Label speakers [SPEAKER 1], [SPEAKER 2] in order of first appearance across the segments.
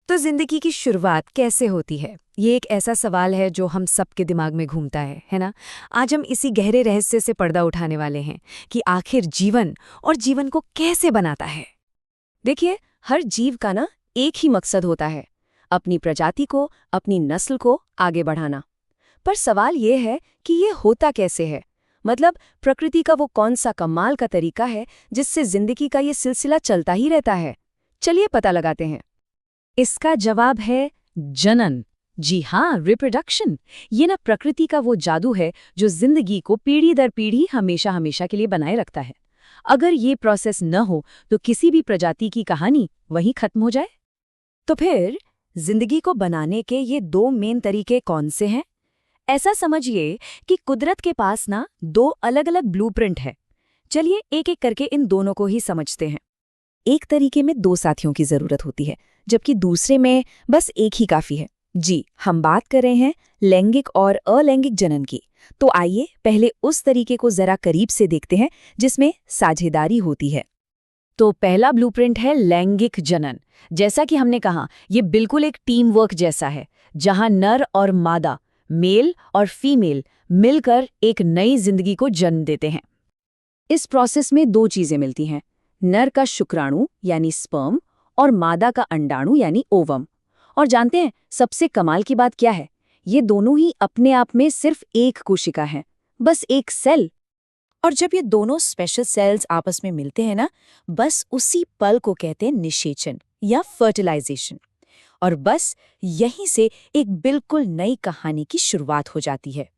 [SPEAKER 1] तो जिंदगी की शुरुआत कैसे होती है? ये एक ऐसा सवाल है जो हम सबके दिमाग में घूमता है ना? आज हम इसी गहरे रहस्य से पर्दा उठाने वाले हैं कि आखिर जीवन और जीवन को कैसे बनाता है।
[SPEAKER 2] देखिए, हर जीव का ना एक ही मकसद होता है, अपनी प्रजाति को, अपनी नस्ल को आगे बढ़ाना। पर सवाल ये है कि ये होता कैसे है? मतलब प्रकृति का वो कौन सा कमाल का तरीका है जिससे जिंदगी का ये सिलसिला चलता ही रहता है? चलिए पता लगाते हैं।
[SPEAKER 1] इसका जवाब है जनन। जी हाँ, रिप्रोडक्शन। ये ना प्रकृति का वो जादू है जो जिंदगी को पीढ़ी दर पीढ़ी हमेशा हमेशा के लिए बनाए रखता है। अगर ये प्रोसेस न हो तो किसी भी प्रजाति की कहानी वहीं खत्म हो जाए।
[SPEAKER 2] तो फिर जिंदगी को बनाने के ये दो मेन तरीके कौन से हैं? ऐसा समझिए कि कुदरत के पास ना दो अलग-अलग ब्लूप्रिंट है। चलिए एक एक करके इन दोनों को ही समझते हैं। एक तरीके में दो साथियों की जरूरत होती है, जबकि दूसरे में बस एक ही काफी है। जी, हम बात कर रहे हैं लैंगिक और अलैंगिक जनन की। तो आइए पहले उस तरीके को जरा करीब से देखते हैं जिसमें साझेदारी होती है।
[SPEAKER 1] तो पहला ब्लूप्रिंट है लैंगिक जनन। जैसा कि हमने कहा, ये बिल्कुल एक टीम वर्क जैसा है, जहां नर और मादा, मेल और फीमेल मिलकर एक नई जिंदगी को जन्म देते हैं।
[SPEAKER 2] इस प्रोसेस में दो चीजें मिलती हैं, नर का शुक्राणु यानी स्पर्म और मादा का अंडाणु यानी ओवम। और जानते हैं सबसे कमाल की बात क्या है? ये दोनों ही अपने आप में सिर्फ एक कोशिका हैं, बस एक सेल। और जब ये दोनों स्पेशल सेल्स आपस में मिलते हैं ना, बस उसी पल को कहते हैं निषेचन या फर्टिलाइजेशन। और बस यहीं से एक बिल्कुल नई कहानी की शुरुआत हो जाती है।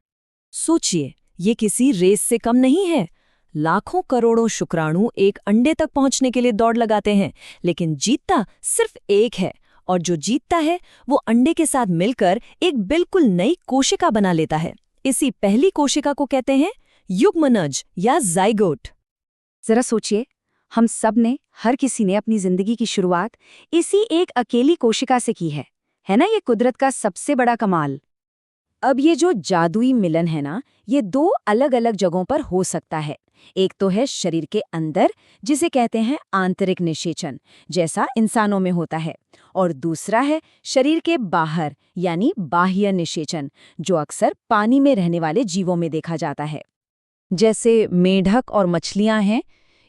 [SPEAKER 2] सोचिए, ये किसी रेस से कम नहीं है। लाखों करोड़ों शुक्राणु एक अंडे तक पहुंचने के लिए दौड़ लगाते हैं, लेकिन जीतता सिर्फ एक है। और जो जीतता है वो अंडे के साथ मिलकर एक बिल्कुल नई कोशिका बना लेता है। इसी पहली कोशिका को कहते हैं युग्मनज या जाइगोट।
[SPEAKER 1] जरा सोचिए, हम सब ने, हर किसी ने अपनी जिंदगी की शुरुआत इसी एक अकेली कोशिका से की है ना? ये कुदरत का सबसे बड़ा कमाल। अब ये जो जादुई मिलन है ना, ये दो अलग अलग जगहों पर हो सकता है। एक तो है शरीर के अंदर, जिसे कहते हैं आंतरिक निषेचन, जैसा इंसानों में होता है। और दूसरा है शरीर के बाहर, यानी बाह्य निषेचन, जो अक्सर पानी में रहने वाले जीवों में देखा जाता है।
[SPEAKER 2] जैसे मेढक और मछलियां हैं,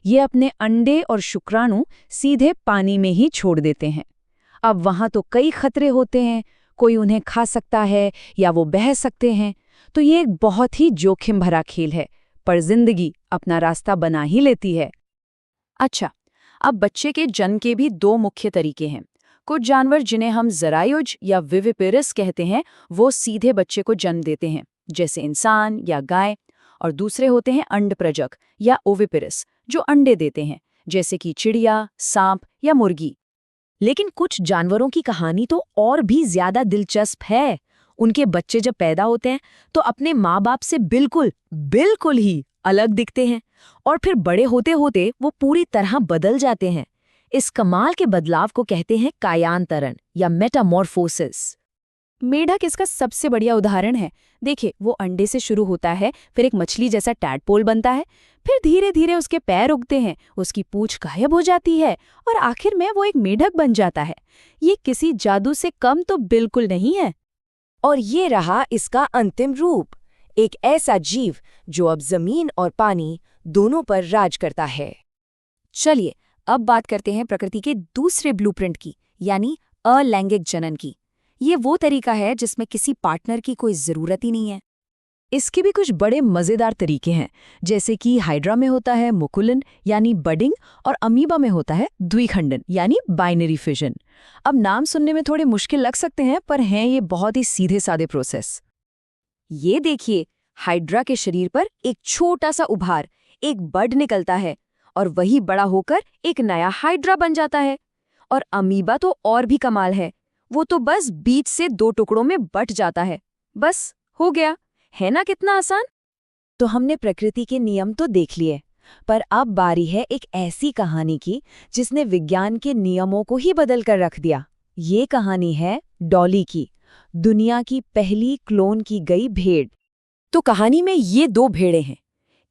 [SPEAKER 2] ये अपने अंडे और शुक्राणु सीधे पानी में ही छोड़ देते हैं। अब वहां तो कई खतरे होते हैं, कोई उन्हें खा सकता है या वो बह सकते हैं। तो ये एक बहुत ही जोखिम भरा खेल है, पर जिंदगी अपना रास्ता बना ही लेती है। अच्छा, अब बच्चे के जन्म के भी दो मुख्य तरीके हैं। कुछ जानवर, जिन्हें हम जरायुज या विविपेरस कहते हैं, वो सीधे बच्चे को जन्म देते हैं, जैसे इंसान या गाय। और दूसरे होते हैं अंडप्रजक या ओविपेरस, जो अंडे देते हैं, जैसे कि चिड़िया, सांप या मुर्गी। लेकिन कुछ जानवरों की कहानी तो और भी ज्यादा दिलचस्प है। उनके बच्चे जब पैदा होते हैं तो अपने माँ बाप से बिल्कुल ही अलग दिखते हैं, और फिर बड़े होते होते वो पूरी तरह बदल जाते हैं। इस कमाल के बदलाव को कहते हैं कायांतरण या मेटामॉर्फोसिस। मेढक इसका सबसे बढ़िया उदाहरण है। देखिए, वो अंडे से शुरू होता है, फिर एक मछली जैसा टैडपोल बनता है, फिर धीरे धीरे उसके पैर उगते हैं, उसकी पूंछ गायब हो जाती है, और आखिर में वो एक मेढक बन जाता है। ये किसी जादू से कम तो बिल्कुल नहीं है। और ये रहा इसका अंतिम रूप, एक ऐसा जीव जो अब जमीन और पानी दोनों पर राज करता है। चलिए अब बात करते हैं प्रकृति के दूसरे ब्लूप्रिंट की, यानी अलैंगिक जनन की। ये वो तरीका है जिसमें किसी पार्टनर की कोई जरूरत ही नहीं है। इसके भी कुछ बड़े मजेदार तरीके हैं, जैसे कि हाइड्रा में होता है मुकुलन यानी बडिंग, और अमीबा में होता है द्विखंडन यानी बाइनरी फिजन। अब नाम सुनने में थोड़े मुश्किल लग सकते हैं, पर हैं ये बहुत ही सीधे सादे प्रोसेस। ये देखिए, हाइड्रा के शरीर पर एक छोटा सा उभार, एक बड निकलता है, और वही बड़ा होकर एक नया हाइड्रा बन जाता है। और अमीबा तो और भी कमाल है, वो तो बस बीच से दो टुकड़ों में बट जाता है, बस हो गया। है ना कितना आसान? तो हमने प्रकृति के नियम तो देख लिए, पर अब बारी है एक ऐसी कहानी की जिसने विज्ञान के नियमों को ही बदल कर रख दिया। ये कहानी है डॉली की, दुनिया की पहली क्लोन की गई भेड़। तो कहानी में ये दो भेड़ें हैं।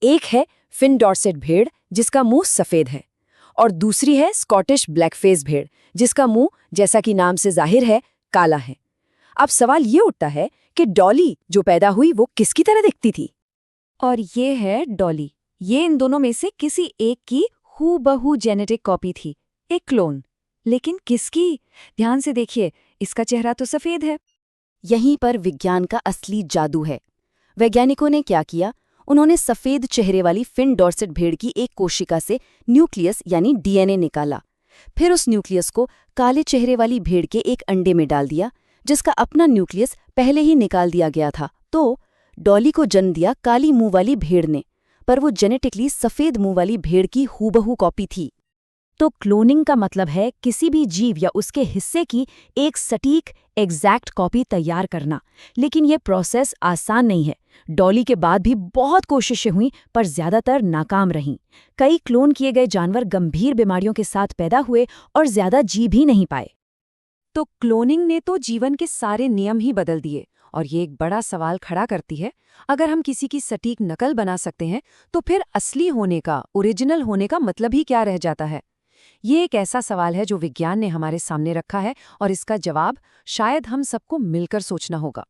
[SPEAKER 2] एक है फिन डॉर्सेट भेड़, जिसका मुंह सफेद है,
[SPEAKER 1] और दूसरी है स्कॉटिश ब्लैकफेस भेड़, जिसका मुंह, जैसा कि नाम से जाहिर है, काला है। अब सवाल ये उठता है कि डॉली जो पैदा हुई वो किसकी तरह दिखती थी? और ये है डॉली। ये इन दोनों में से किसी एक की हूबहू जेनेटिक कॉपी थी, एक क्लोन। लेकिन किसकी? ध्यान से देखिए, इसका चेहरा तो सफेद है।
[SPEAKER 3] यहीं पर विज्ञान का असली जादू है। वैज्ञानिकों ने क्या किया? उन्होंने सफेद चेहरे वाली फिन डॉर्सेट भेड़ की एक कोशिका से न्यूक्लियस यानी डीएनए निकाला। फिर उस न्यूक्लियस को काले चेहरे वाली भेड़ के एक अंडे में डाल दिया, जिसका अपना न्यूक्लियस पहले ही निकाल दिया गया था। तो डॉली को जन्म दिया काली मुंह वाली भेड़ ने, पर वो जेनेटिकली सफेद मुंह वाली भेड़ की हूबहू कॉपी थी।
[SPEAKER 2] तो क्लोनिंग का मतलब है किसी भी जीव या उसके हिस्से की एक सटीक एग्जैक्ट कॉपी तैयार करना। लेकिन ये प्रोसेस आसान नहीं है। डॉली के बाद भी बहुत कोशिशें हुई, पर ज्यादातर नाकाम रहीं। कई क्लोन किए गए जानवर गंभीर बीमारियों के साथ पैदा हुए और ज्यादा जी भी नहीं पाए।
[SPEAKER 1] तो क्लोनिंग ने तो जीवन के सारे नियम ही बदल दिए। और ये एक बड़ा सवाल खड़ा करती है, अगर हम किसी की सटीक नकल बना सकते हैं तो फिर असली होने का, ओरिजिनल होने का मतलब ही क्या रह जाता है? ये एक ऐसा सवाल है जो विज्ञान ने हमारे सामने रखा है, और इसका जवाब शायद हम सबको मिलकर सोचना होगा।